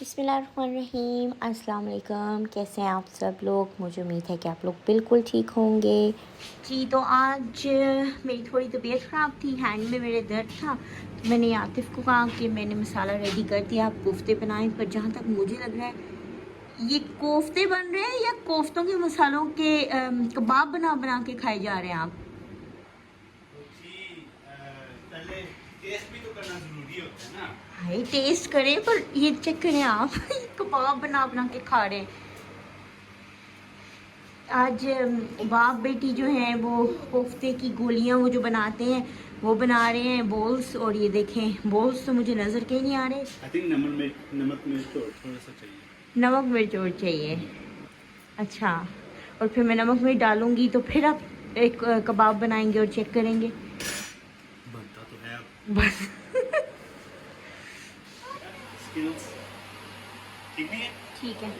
बिस्मिल्लाहिर्रहमानिर्रहीम। अस्सलाम वालेकुम। कैसे हैं आप सब लोग? मुझे उम्मीद है कि आप लोग बिल्कुल ठीक होंगे। जी तो आज मेरी थोड़ी तबीयत ख़राब थी, हैंड में मेरे दर्द था, तो मैंने आतिफ़ को कहा कि मैंने मसाला रेडी कर दिया, आप कोफ्ते बनाएं। पर जहाँ तक मुझे लग रहा है ये कोफ्ते बन रहे हैं या कोफ्तों के मसालों के कबाब बना बना के खाए जा रहे हैं आप? पहले टेस्ट भी तो करना जरूरी होता है ना। भाई टेस्ट करें, पर ये चेक करें आप कबाब बना बना के खा रहे हैं। आज बाप बेटी जो हैं वो कोफ्ते की गोलियां वो जो बनाते हैं वो बना रहे हैं, बोल्स। और ये देखें बोल्स तो मुझे नज़र के नहीं आ रहे। आई थिंक नमक मिर्च थोड़ा सा चाहिए। नमक मिर्च और चाहिए, अच्छा। और फिर मैं नमक मिर्च डालूंगी तो फिर आप एक कबाब बनाएंगे और चेक करेंगे। बनता तो है अब। बस स्किल्स ठीक नहीं है। ठीक है।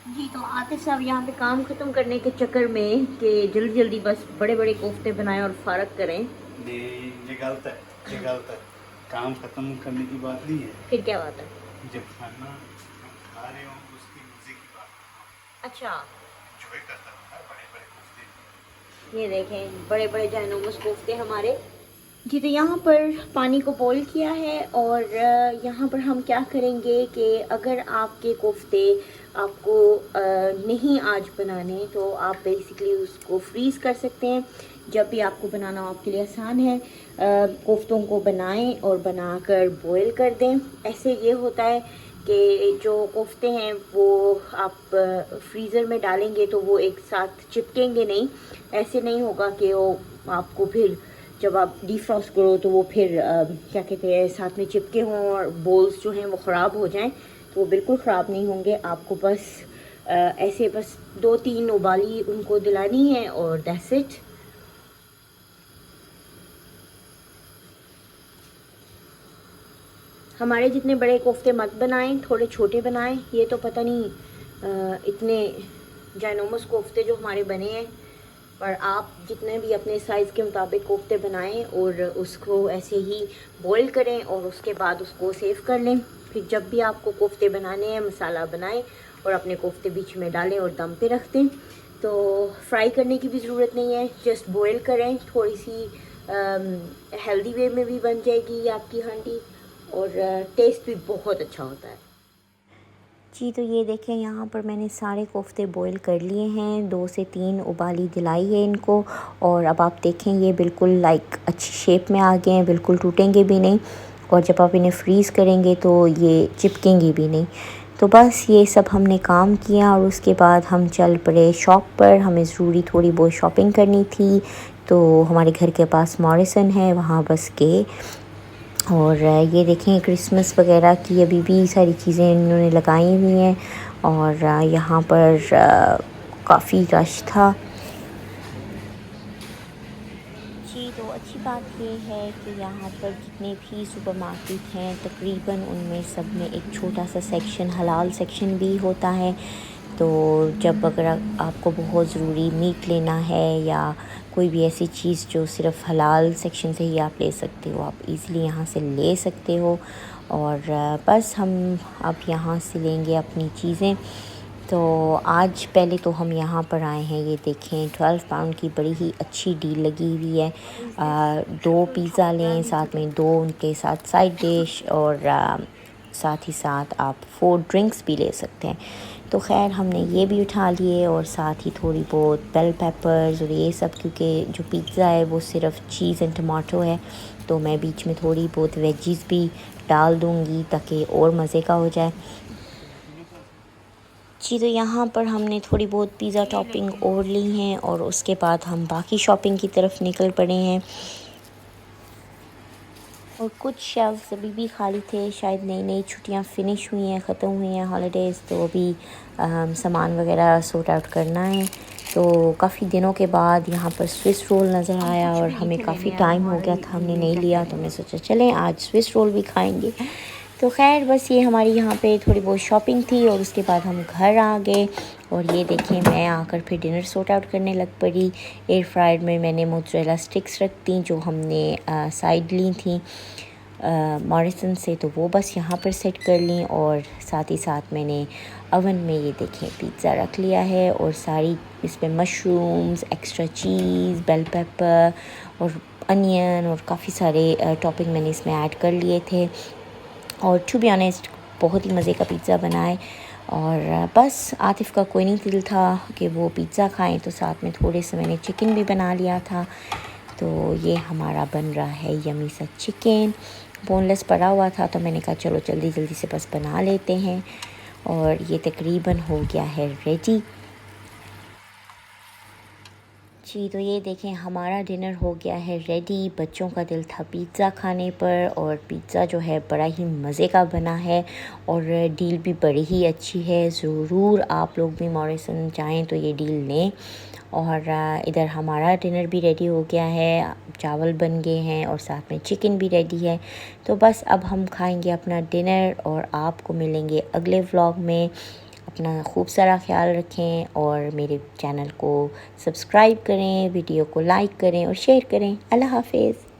जी तो आतिफ साहब यहाँ पे काम ख़त्म करने के चक्कर में कि जल्दी जल्दी बस बड़े बड़े कोफ्ते बनाएं और फारग करें। ये गलत है, ये गलत है। काम खत्म करने की बात नहीं है। फिर क्या बात है? जब खाना खा रहे हो उसकी मजे की बात। अच्छा, एंजॉय करता हूँ बड़े बड़े कुछ। ये देखें बड़े बड़े जायनोमस कोफ्ते हमारे। जी तो यहाँ पर पानी को बॉईल किया है और यहाँ पर हम क्या करेंगे कि अगर आपके कोफ्ते आपको नहीं आज बनाने तो आप बेसिकली उसको फ्रीज़ कर सकते हैं। जब भी आपको बनाना हो आपके लिए आसान है। कोफ्तों को बनाएं और बनाकर बॉईल कर दें। ऐसे ये होता है कि जो कोफ्ते हैं वो आप फ्रीज़र में डालेंगे तो वो एक साथ चिपकेंगे नहीं। ऐसे नहीं होगा कि वो आपको फिर जब आप डिफ्रॉस्ट करो तो वो फिर क्या कहते हैं साथ में चिपके हों और बोल्स जो हैं वो ख़राब हो जाएं। तो वो बिल्कुल ख़राब नहीं होंगे। आपको बस ऐसे बस 2-3 उबाली उनको दिलानी है और दैट्स इट। हमारे जितने बड़े कोफ्ते मत बनाएं, थोड़े छोटे बनाएं। ये तो पता नहीं इतने जायनोमस कोफ्ते जो हमारे बने हैं, पर आप जितने भी अपने साइज़ के मुताबिक कोफ्ते बनाएं और उसको ऐसे ही बॉईल करें और उसके बाद उसको सेव कर लें। फिर जब भी आपको कोफ्ते बनाने हैं मसाला बनाएं और अपने कोफ्ते बीच में डालें और दम पे रख दें। तो फ्राई करने की भी ज़रूरत नहीं है, जस्ट बॉईल करें। थोड़ी सी हेल्दी वे में भी बन जाएगी आपकी हांडी और टेस्ट भी बहुत अच्छा होता है। जी तो ये देखें यहाँ पर मैंने सारे कोफ्ते बॉईल कर लिए हैं, 2 से 3 उबाली दिलाई है इनको। और अब आप देखें ये बिल्कुल लाइक अच्छी शेप में आ गए हैं, बिल्कुल टूटेंगे भी नहीं। और जब आप इन्हें फ्रीज़ करेंगे तो ये चिपकेंगे भी नहीं। तो बस ये सब हमने काम किया और उसके बाद हम चल पड़े शॉप पर। हमें ज़रूरी थोड़ी बहुत शॉपिंग करनी थी, तो हमारे घर के पास मॉरिसन है, वहाँ बस गए। और ये देखें क्रिसमस वगैरह की अभी भी सारी चीज़ें इन्होंने लगाई हुई हैं। और यहाँ पर काफ़ी रश था। जी तो अच्छी बात ये है कि यहाँ पर जितने भी सुपरमार्केट हैं तकरीबन उनमें सब में एक छोटा सा सेक्शन हलाल सेक्शन भी होता है। तो जब अगर आपको बहुत ज़रूरी मीट लेना है या कोई भी ऐसी चीज़ जो सिर्फ हलाल सेक्शन से ही आप ले सकते हो, आप इजीली यहाँ से ले सकते हो। और बस हम अब यहाँ से लेंगे अपनी चीज़ें। तो आज पहले तो हम यहाँ पर आए हैं, ये देखें 12 पाउंड की बड़ी ही अच्छी डील लगी हुई है। 2 पिज़्ज़ा लें, साथ में 2 उनके साथ साइड डिश और साथ ही साथ आप 4 ड्रिंक्स भी ले सकते हैं। तो खैर हमने ये भी उठा लिए और साथ ही थोड़ी बहुत बेल पेपर्स और ये सब, क्योंकि जो पिज़्ज़ा है वो सिर्फ चीज़ एंड टमाटो है। तो मैं बीच में थोड़ी बहुत वेजीज़ भी डाल दूँगी ताकि और मज़े का हो जाए। जी तो यहाँ पर हमने थोड़ी बहुत पिज़्ज़ा टॉपिंग और ली हैं और उसके बाद हम बाकी शॉपिंग की तरफ निकल पड़े हैं। और कुछ शेल्फ्स अभी भी खाली थे, शायद नई नई छुट्टियाँ फिनिश हुई हैं, ख़त्म हुई हैं हॉलीडेज़, तो अभी सामान वगैरह सॉर्ट आउट करना है। तो काफ़ी दिनों के बाद यहाँ पर स्विस रोल नज़र आया और हमें काफ़ी टाइम हो गया था हमने नहीं लिया, तो मैं सोचा चलें आज स्विस रोल भी खाएंगे। तो खैर बस ये हमारी यहाँ पे थोड़ी बहुत शॉपिंग थी और उसके बाद हम घर आ गए। और ये देखें मैं आकर फिर डिनर सॉर्ट आउट करने लग पड़ी। एयर फ्रायर में मैंने मोज़रेला स्टिक्स रख दी जो हमने साइड ली थी मॉरिसन से, तो वो बस यहाँ पर सेट कर ली। और साथ ही साथ मैंने अवन में ये देखें पिज़्ज़ा रख लिया है और सारी इसमें मशरूम्स, एक्स्ट्रा चीज़, बेल पेपर और अनियन और काफ़ी सारे टॉपिंग मैंने इसमें ऐड कर लिए थे। और टू बी ऑनेस्ट बहुत ही मज़े का पिज़्ज़ा बनाए। और बस आतिफ़ का कोई नहीं दिल था कि वो पिज़्ज़ा खाएं, तो साथ में थोड़े से मैंने चिकन भी बना लिया था। तो ये हमारा बन रहा है यमी सा चिकन। बोनलेस पड़ा हुआ था तो मैंने कहा चलो जल्दी जल्दी से बस बना लेते हैं। और ये तकरीबन हो गया है रेडी जी। तो ये देखें हमारा डिनर हो गया है रेडी। बच्चों का दिल था पिज़्ज़ा खाने पर और पिज़्ज़ा जो है बड़ा ही मज़े का बना है और डील भी बड़ी ही अच्छी है। ज़रूर आप लोग भी मॉरिसन जाएं तो ये डील लें। और इधर हमारा डिनर भी रेडी हो गया है, चावल बन गए हैं और साथ में चिकन भी रेडी है। तो बस अब हम खाएंगे अपना डिनर और आपको मिलेंगे अगले व्लॉग में। अपना खूब सारा ख्याल रखें और मेरे चैनल को सब्सक्राइब करें, वीडियो को लाइक करें और शेयर करें। अल्लाह हाफ़िज़।